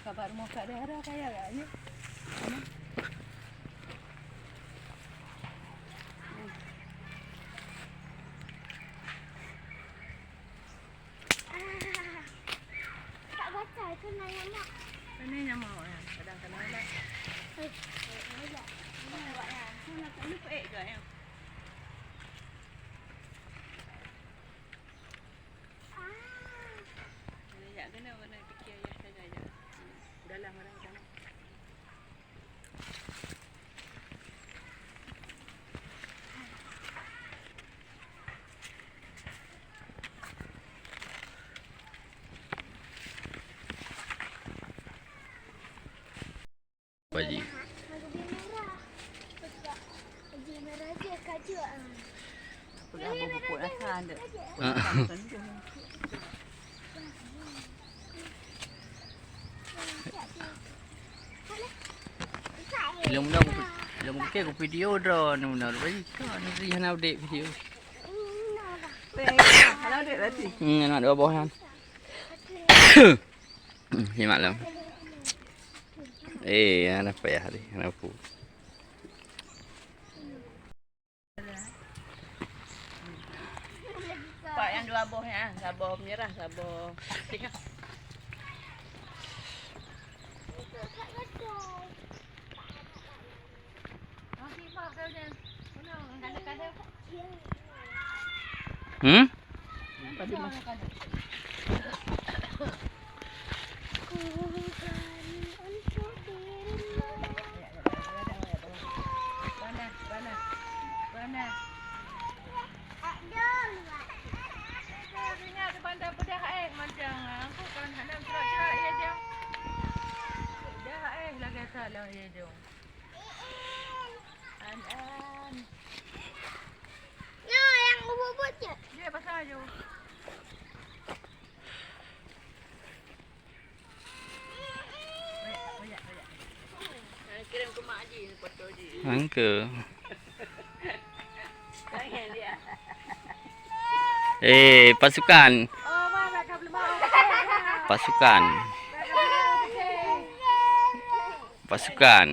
kabar mau kat daerah kaya agaknya. Tak baca itu nanya mak. Ini nyamak ya, kadang-kadang lah. Hei, ayah. Ini awak ya, mana tak lupa ke ya. Ini ya kena fikir ya saja. Dalam orang sana. Baji. Baju merah dia kaju. Sudah bubuk rasa ada. Belum ke video drone benar bayi kan ni hana update video. Kalau ada nanti. Nak dua bahan. Ni maklum. Apa ya hari? Kenapa? Pak yang dua boh ya, sabah merah, sabah pink. Padi mas. Mana? Ada bandar bedah macam aku kan hendak cerak-cerak ya dia. Dah lagi salah ya dia. An. Ya, yang ubut-ubut je. Dia pasal aja. Banyak. Kirim ke mak Haji foto dia. Angka. Sayang dia. Pasukan. Oh, mana kau belum mau? Pasukan. Pasukan.